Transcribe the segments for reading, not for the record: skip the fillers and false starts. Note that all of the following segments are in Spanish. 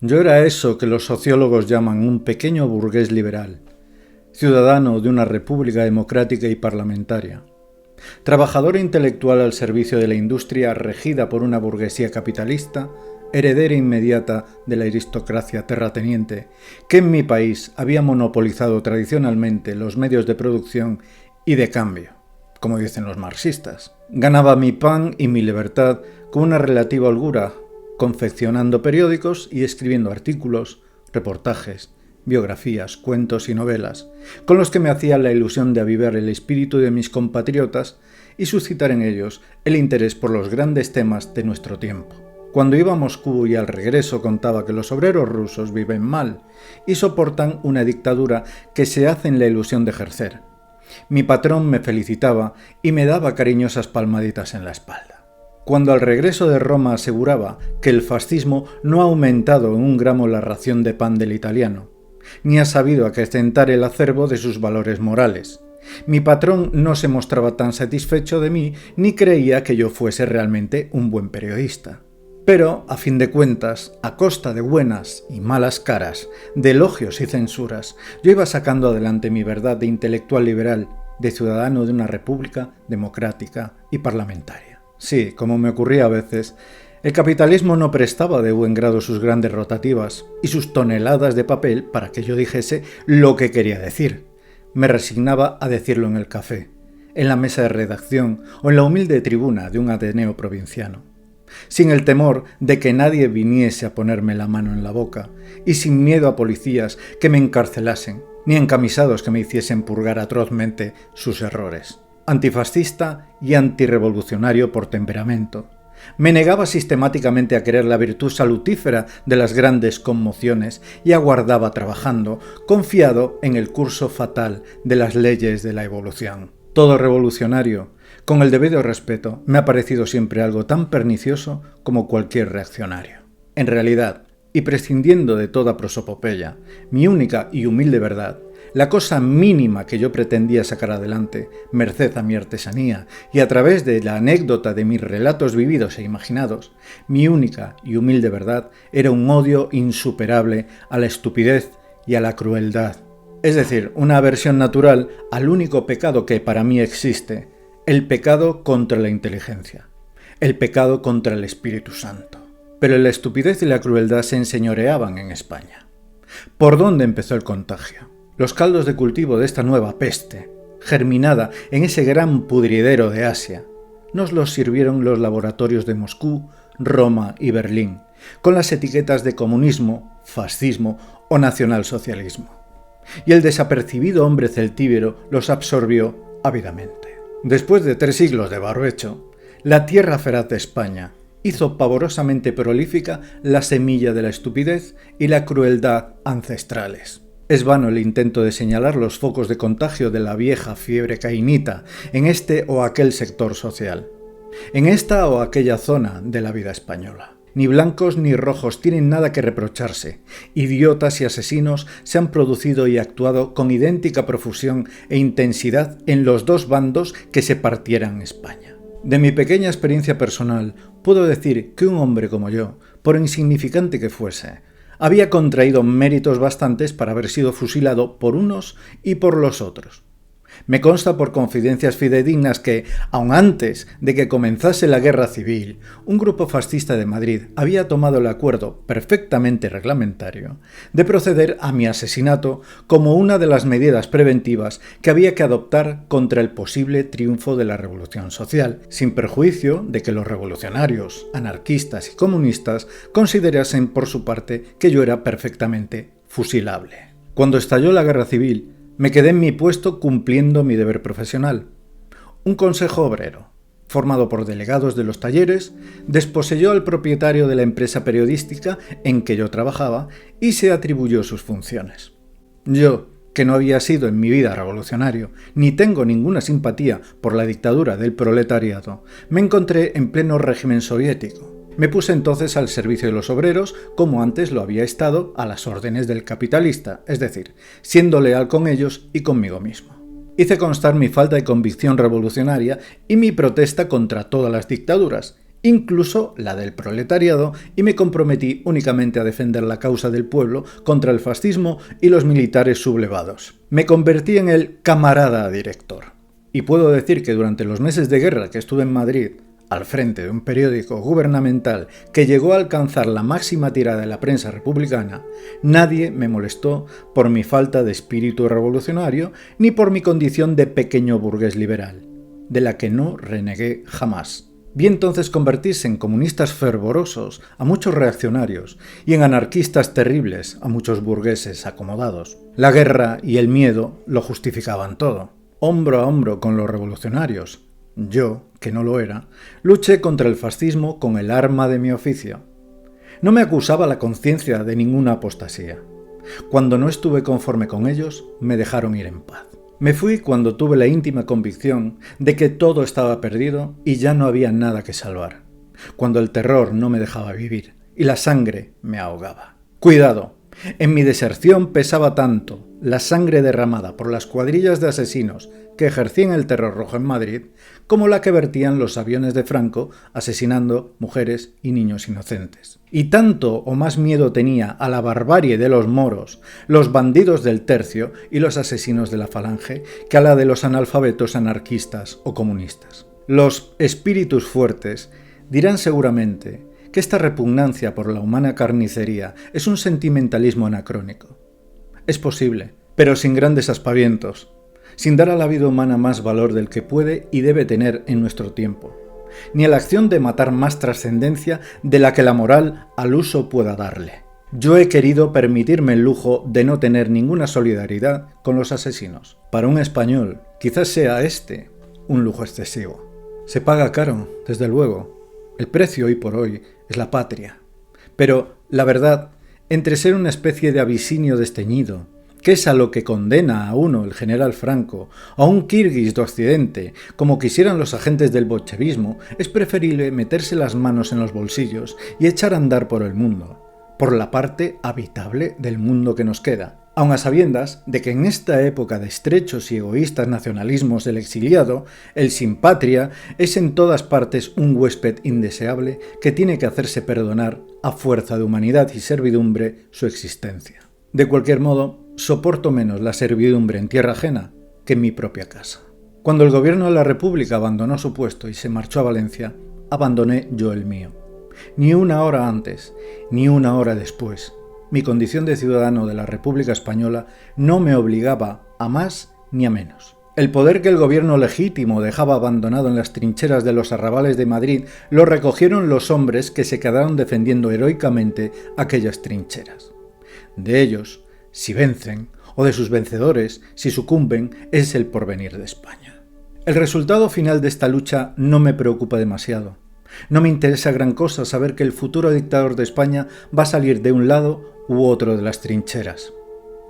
Yo era eso que los sociólogos llaman un pequeño burgués liberal, ciudadano de una república democrática y parlamentaria, trabajador intelectual al servicio de la industria regida por una burguesía capitalista, heredera inmediata de la aristocracia terrateniente, que en mi país había monopolizado tradicionalmente los medios de producción y de cambio, como dicen los marxistas. Ganaba mi pan y mi libertad con una relativa holgura, confeccionando periódicos y escribiendo artículos, reportajes, biografías, cuentos y novelas, con los que me hacía la ilusión de avivar el espíritu de mis compatriotas y suscitar en ellos el interés por los grandes temas de nuestro tiempo. Cuando iba a Moscú y al regreso contaba que los obreros rusos viven mal y soportan una dictadura que se hacen la ilusión de ejercer. Mi patrón me felicitaba y me daba cariñosas palmaditas en la espalda. Cuando al regreso de Roma aseguraba que el fascismo no ha aumentado en un gramo la ración de pan del italiano, ni ha sabido acrecentar el acervo de sus valores morales, mi patrón no se mostraba tan satisfecho de mí ni creía que yo fuese realmente un buen periodista. Pero, a fin de cuentas, a costa de buenas y malas caras, de elogios y censuras, yo iba sacando adelante mi verdad de intelectual liberal, de ciudadano de una república democrática y parlamentaria. Sí, como me ocurría a veces, el capitalismo no prestaba de buen grado sus grandes rotativas y sus toneladas de papel para que yo dijese lo que quería decir. Me resignaba a decirlo en el café, en la mesa de redacción o en la humilde tribuna de un ateneo provinciano, sin el temor de que nadie viniese a ponerme la mano en la boca y sin miedo a policías que me encarcelasen, ni encamisados que me hiciesen purgar atrozmente sus errores. Antifascista y antirrevolucionario por temperamento, me negaba sistemáticamente a querer la virtud salutífera de las grandes conmociones y aguardaba trabajando, confiado en el curso fatal de las leyes de la evolución. Todo revolucionario, con el debido respeto, me ha parecido siempre algo tan pernicioso como cualquier reaccionario. En realidad, y prescindiendo de toda prosopopeya, mi única y humilde verdad, la cosa mínima que yo pretendía sacar adelante, merced a mi artesanía y a través de la anécdota de mis relatos vividos e imaginados, mi única y humilde verdad era un odio insuperable a la estupidez y a la crueldad. Es decir, una aversión natural al único pecado que para mí existe, el pecado contra la inteligencia, el pecado contra el Espíritu Santo. Pero la estupidez y la crueldad se enseñoreaban en España. ¿Por dónde empezó el contagio? Los caldos de cultivo de esta nueva peste, germinada en ese gran pudridero de Asia, nos los sirvieron los laboratorios de Moscú, Roma y Berlín, con las etiquetas de comunismo, fascismo o nacionalsocialismo. Y el desapercibido hombre celtíbero los absorbió ávidamente. Después de 3 siglos de barbecho, la tierra feraz de España hizo pavorosamente prolífica la semilla de la estupidez y la crueldad ancestrales. Es vano el intento de señalar los focos de contagio de la vieja fiebre cainita en este o aquel sector social, en esta o aquella zona de la vida española. Ni blancos ni rojos tienen nada que reprocharse. Idiotas y asesinos se han producido y actuado con idéntica profusión e intensidad en los dos bandos que se partieran España. De mi pequeña experiencia personal, puedo decir que un hombre como yo, por insignificante que fuese, había contraído méritos bastantes para haber sido fusilado por unos y por los otros. Me consta por confidencias fidedignas que, aun antes de que comenzase la guerra civil, un grupo fascista de Madrid había tomado el acuerdo, perfectamente reglamentario, de proceder a mi asesinato como una de las medidas preventivas que había que adoptar contra el posible triunfo de la revolución social, sin perjuicio de que los revolucionarios, anarquistas y comunistas considerasen por su parte que yo era perfectamente fusilable. Cuando estalló la guerra civil, me quedé en mi puesto cumpliendo mi deber profesional. Un consejo obrero, formado por delegados de los talleres, desposeyó al propietario de la empresa periodística en que yo trabajaba y se atribuyó sus funciones. Yo, que no había sido en mi vida revolucionario, ni tengo ninguna simpatía por la dictadura del proletariado, me encontré en pleno régimen soviético. Me puse entonces al servicio de los obreros, como antes lo había estado a las órdenes del capitalista, es decir, siendo leal con ellos y conmigo mismo. Hice constar mi falta de convicción revolucionaria y mi protesta contra todas las dictaduras, incluso la del proletariado, y me comprometí únicamente a defender la causa del pueblo contra el fascismo y los militares sublevados. Me convertí en el camarada director. Y puedo decir que durante los meses de guerra que estuve en Madrid, al frente de un periódico gubernamental que llegó a alcanzar la máxima tirada de la prensa republicana, nadie me molestó por mi falta de espíritu revolucionario ni por mi condición de pequeño burgués liberal, de la que no renegué jamás. Vi entonces convertirse en comunistas fervorosos a muchos reaccionarios y en anarquistas terribles a muchos burgueses acomodados. La guerra y el miedo lo justificaban todo. Hombro a hombro con los revolucionarios, yo, que no lo era, luché contra el fascismo con el arma de mi oficio. No me acusaba la conciencia de ninguna apostasía. Cuando no estuve conforme con ellos, me dejaron ir en paz. Me fui cuando tuve la íntima convicción de que todo estaba perdido y ya no había nada que salvar. Cuando el terror no me dejaba vivir y la sangre me ahogaba. ¡Cuidado! En mi deserción pesaba tanto la sangre derramada por las cuadrillas de asesinos que ejercían el terror rojo en Madrid como la que vertían los aviones de Franco asesinando mujeres y niños inocentes. Y tanto o más miedo tenía a la barbarie de los moros, los bandidos del tercio y los asesinos de la falange que a la de los analfabetos anarquistas o comunistas. Los espíritus fuertes dirán seguramente que esta repugnancia por la humana carnicería es un sentimentalismo anacrónico. Es posible, pero sin grandes aspavientos, sin dar a la vida humana más valor del que puede y debe tener en nuestro tiempo, ni a la acción de matar más trascendencia de la que la moral al uso pueda darle. Yo he querido permitirme el lujo de no tener ninguna solidaridad con los asesinos. Para un español, quizás sea este un lujo excesivo. Se paga caro, desde luego. El precio hoy por hoy es la patria. Pero, la verdad, entre ser una especie de abisinio desteñido, que es a lo que condena a uno el general Franco, o a un kirguis de Occidente, como quisieran los agentes del bolchevismo, es preferible meterse las manos en los bolsillos y echar a andar por el mundo, por la parte habitable del mundo que nos queda, aun a sabiendas de que en esta época de estrechos y egoístas nacionalismos del exiliado, el sin patria es en todas partes un huésped indeseable que tiene que hacerse perdonar a fuerza de humanidad y servidumbre su existencia. De cualquier modo, soporto menos la servidumbre en tierra ajena que en mi propia casa. Cuando el gobierno de la República abandonó su puesto y se marchó a Valencia, abandoné yo el mío. Ni una hora antes, ni una hora después. Mi condición de ciudadano de la República Española no me obligaba a más ni a menos. El poder que el gobierno legítimo dejaba abandonado en las trincheras de los arrabales de Madrid lo recogieron los hombres que se quedaron defendiendo heroicamente aquellas trincheras. De ellos, si vencen, o de sus vencedores, si sucumben, es el porvenir de España. El resultado final de esta lucha no me preocupa demasiado. No me interesa gran cosa saber que el futuro dictador de España va a salir de un lado u otro de las trincheras.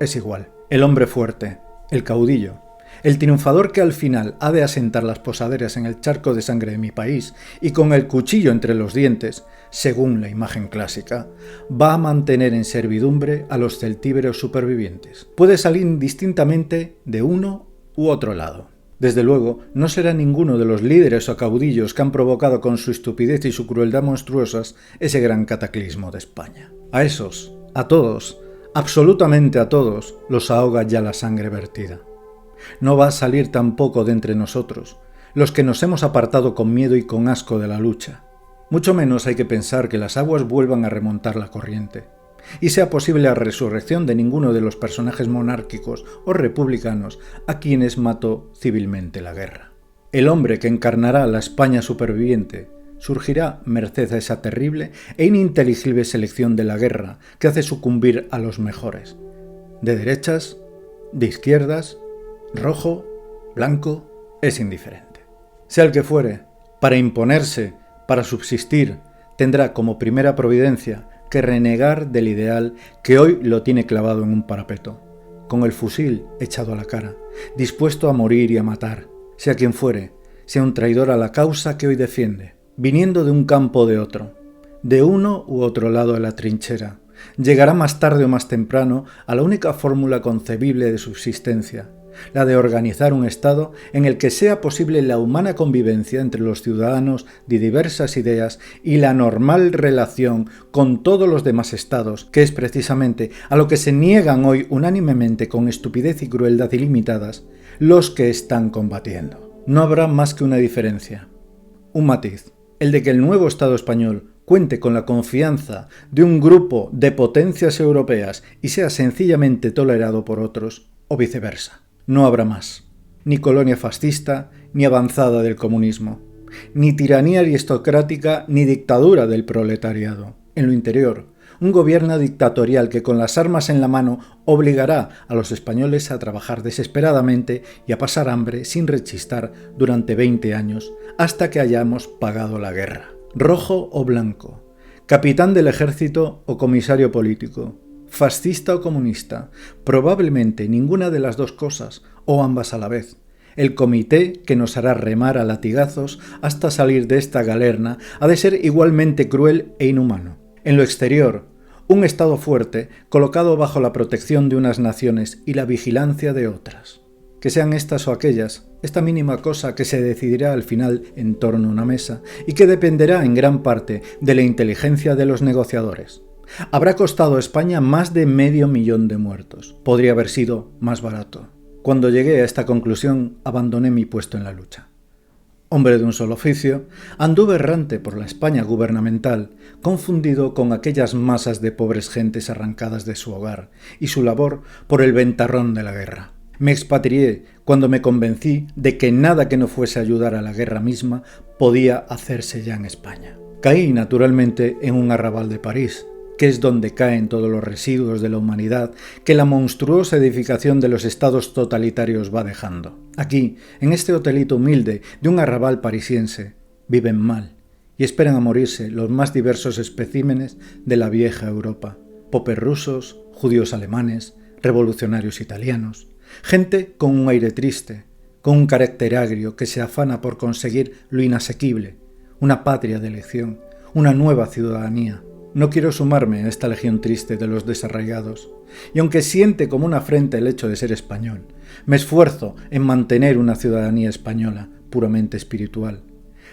Es igual. El hombre fuerte, el caudillo, el triunfador que al final ha de asentar las posaderas en el charco de sangre de mi país y con el cuchillo entre los dientes, según la imagen clásica, va a mantener en servidumbre a los celtíberos supervivientes. Puede salir indistintamente de uno u otro lado. Desde luego, no será ninguno de los líderes o caudillos que han provocado con su estupidez y su crueldad monstruosas ese gran cataclismo de España. A esos, a todos, absolutamente a todos, los ahoga ya la sangre vertida. No va a salir tampoco de entre nosotros, los que nos hemos apartado con miedo y con asco de la lucha. Mucho menos hay que pensar que las aguas vuelvan a remontar la corriente, y sea posible la resurrección de ninguno de los personajes monárquicos o republicanos a quienes mató civilmente la guerra. El hombre que encarnará la España superviviente surgirá merced a esa terrible e ininteligible selección de la guerra que hace sucumbir a los mejores, de derechas, de izquierdas, rojo, blanco, es indiferente. Sea el que fuere, para imponerse, para subsistir, tendrá como primera providencia que renegar del ideal que hoy lo tiene clavado en un parapeto, con el fusil echado a la cara, dispuesto a morir y a matar, sea quien fuere, sea un traidor a la causa que hoy defiende, viniendo de un campo o de otro, de uno u otro lado de la trinchera, llegará más tarde o más temprano a la única fórmula concebible de subsistencia, la de organizar un Estado en el que sea posible la humana convivencia entre los ciudadanos de diversas ideas y la normal relación con todos los demás Estados, que es precisamente a lo que se niegan hoy unánimemente con estupidez y crueldad ilimitadas los que están combatiendo. No habrá más que una diferencia, un matiz, el de que el nuevo Estado español cuente con la confianza de un grupo de potencias europeas y sea sencillamente tolerado por otros, o viceversa. No habrá más. Ni colonia fascista, ni avanzada del comunismo. Ni tiranía aristocrática, ni dictadura del proletariado. En lo interior, un gobierno dictatorial que con las armas en la mano obligará a los españoles a trabajar desesperadamente y a pasar hambre sin rechistar durante 20 años, hasta que hayamos pagado la guerra. Rojo o blanco, capitán del ejército o comisario político, fascista o comunista, probablemente ninguna de las dos cosas, o ambas a la vez. El comité que nos hará remar a latigazos hasta salir de esta galerna ha de ser igualmente cruel e inhumano. En lo exterior, un Estado fuerte colocado bajo la protección de unas naciones y la vigilancia de otras. Que sean estas o aquellas, esta mínima cosa que se decidirá al final en torno a una mesa y que dependerá en gran parte de la inteligencia de los negociadores. Habrá costado a España más de 500.000 de muertos. Podría haber sido más barato. Cuando llegué a esta conclusión, abandoné mi puesto en la lucha. Hombre de un solo oficio, anduve errante por la España gubernamental, confundido con aquellas masas de pobres gentes arrancadas de su hogar y su labor por el ventarrón de la guerra. Me expatrié cuando me convencí de que nada que no fuese ayudar a la guerra misma podía hacerse ya en España. Caí naturalmente en un arrabal de París, que es donde caen todos los residuos de la humanidad que la monstruosa edificación de los estados totalitarios va dejando. Aquí, en este hotelito humilde de un arrabal parisiense, viven mal y esperan a morirse los más diversos especímenes de la vieja Europa. Popes rusos, judíos alemanes, revolucionarios italianos. Gente con un aire triste, con un carácter agrio que se afana por conseguir lo inasequible, una patria de elección, una nueva ciudadanía. No quiero sumarme a esta legión triste de los desarraigados, y aunque siente como una afrenta el hecho de ser español, me esfuerzo en mantener una ciudadanía española puramente espiritual,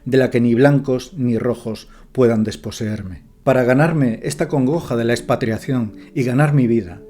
de la que ni blancos ni rojos puedan desposeerme. Para ganarme esta congoja de la expatriación y ganar mi vida,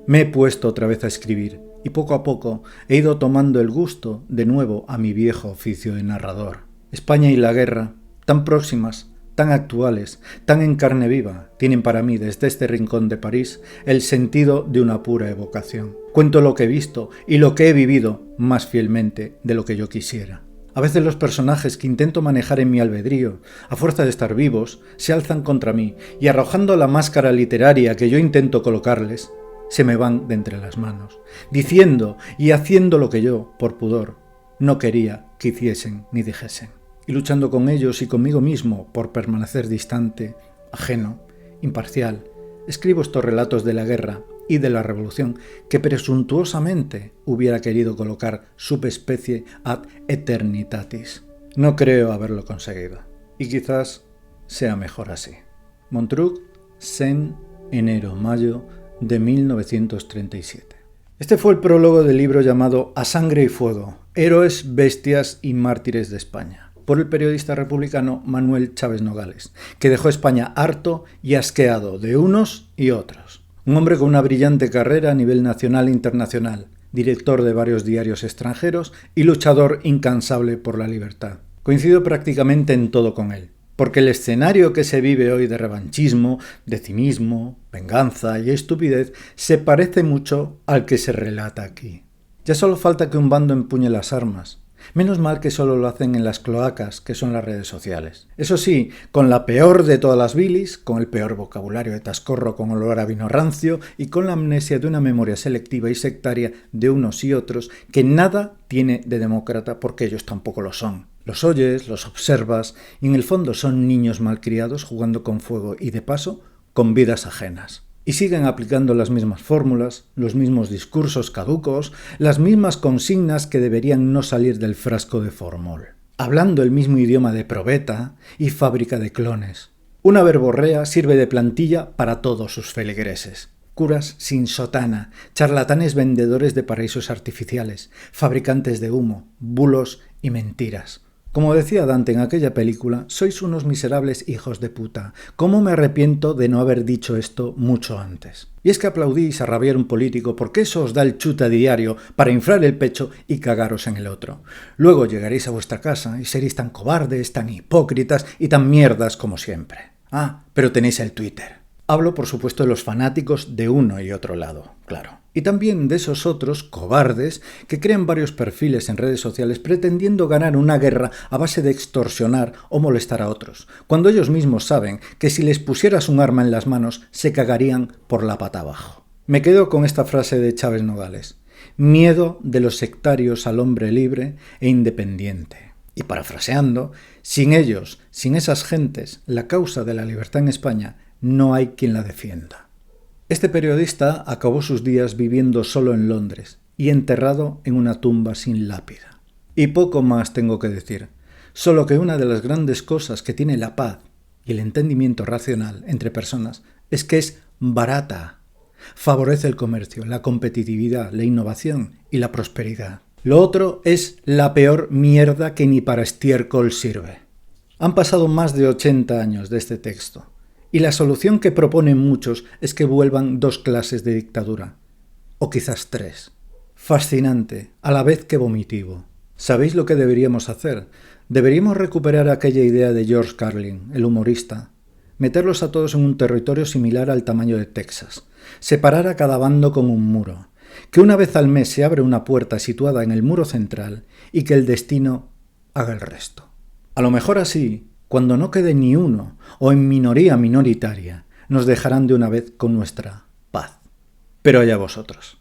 me he puesto otra vez a escribir, y poco a poco he ido tomando el gusto de nuevo a mi viejo oficio de narrador. España y la guerra, tan próximas, tan actuales, tan en carne viva, tienen para mí desde este rincón de París el sentido de una pura evocación. Cuento lo que he visto y lo que he vivido más fielmente de lo que yo quisiera. A veces los personajes que intento manejar en mi albedrío, a fuerza de estar vivos, se alzan contra mí y arrojando la máscara literaria que yo intento colocarles, se me van de entre las manos, diciendo y haciendo lo que yo, por pudor, no quería que hiciesen ni dijesen. Y luchando con ellos y conmigo mismo por permanecer distante, ajeno, imparcial, escribo estos relatos de la guerra y de la revolución que presuntuosamente hubiera querido colocar subespecie ad eternitatis. No creo haberlo conseguido, y quizás sea mejor así. Montreuc, Sen, enero-mayo de 1937. Este fue el prólogo del libro llamado A sangre y fuego, héroes, bestias y mártires de España, por el periodista republicano Manuel Chávez Nogales, que dejó España harto y asqueado de unos y otros. Un hombre con una brillante carrera a nivel nacional e internacional, director de varios diarios extranjeros y luchador incansable por la libertad. Coincido prácticamente en todo con él, porque el escenario que se vive hoy de revanchismo, de cinismo, venganza y estupidez se parece mucho al que se relata aquí. Ya solo falta que un bando empuñe las armas. Menos mal que solo lo hacen en las cloacas, que son las redes sociales. Eso sí, con la peor de todas las bilis, con el peor vocabulario de tascorro con olor a vino rancio y con la amnesia de una memoria selectiva y sectaria de unos y otros que nada tiene de demócrata porque ellos tampoco lo son. Los oyes, los observas y en el fondo son niños malcriados jugando con fuego y de paso con vidas ajenas. Y siguen aplicando las mismas fórmulas, los mismos discursos caducos, las mismas consignas que deberían no salir del frasco de formol. Hablando el mismo idioma de probeta y fábrica de clones. Una verborrea sirve de plantilla para todos sus feligreses. curas sin sotana, charlatanes vendedores de paraísos artificiales, fabricantes de humo, bulos y mentiras. Como decía Dante en aquella película, sois unos miserables hijos de puta. ¿Cómo me arrepiento de no haber dicho esto mucho antes? Y es que aplaudís a rabiar un político porque eso os da el chute a diario para inflar el pecho y cagaros en el otro. Luego llegaréis a vuestra casa y seréis tan cobardes, tan hipócritas y tan mierdas como siempre. Ah, pero tenéis el Twitter. Hablo, por supuesto, de los fanáticos de uno y otro lado, claro. Y también de esos otros cobardes que crean varios perfiles en redes sociales pretendiendo ganar una guerra a base de extorsionar o molestar a otros, cuando ellos mismos saben que si les pusieras un arma en las manos se cagarían por la pata abajo. Me quedo con esta frase de Chávez Nogales: miedo de los sectarios al hombre libre e independiente. Y parafraseando, sin ellos, sin esas gentes, la causa de la libertad en España no hay quien la defienda. Este periodista acabó sus días viviendo solo en Londres y enterrado en una tumba sin lápida. Y poco más tengo que decir, solo que una de las grandes cosas que tiene la paz y el entendimiento racional entre personas es que es barata. Favorece el comercio, la competitividad, la innovación y la prosperidad. Lo otro es la peor mierda que ni para estiércol sirve. Han pasado más de 80 años de este texto. Y la solución que proponen muchos es que vuelvan 2 clases de dictadura, o quizás 3. Fascinante, a la vez que vomitivo. ¿Sabéis lo que deberíamos hacer? Deberíamos recuperar aquella idea de George Carlin, el humorista, meterlos a todos en un territorio similar al tamaño de Texas, separar a cada bando con un muro, que una vez al mes se abre una puerta situada en el muro central y que el destino haga el resto. A lo mejor así, cuando no quede ni uno, o en minoría minoritaria, nos dejarán de una vez con nuestra paz. Pero allá vosotros.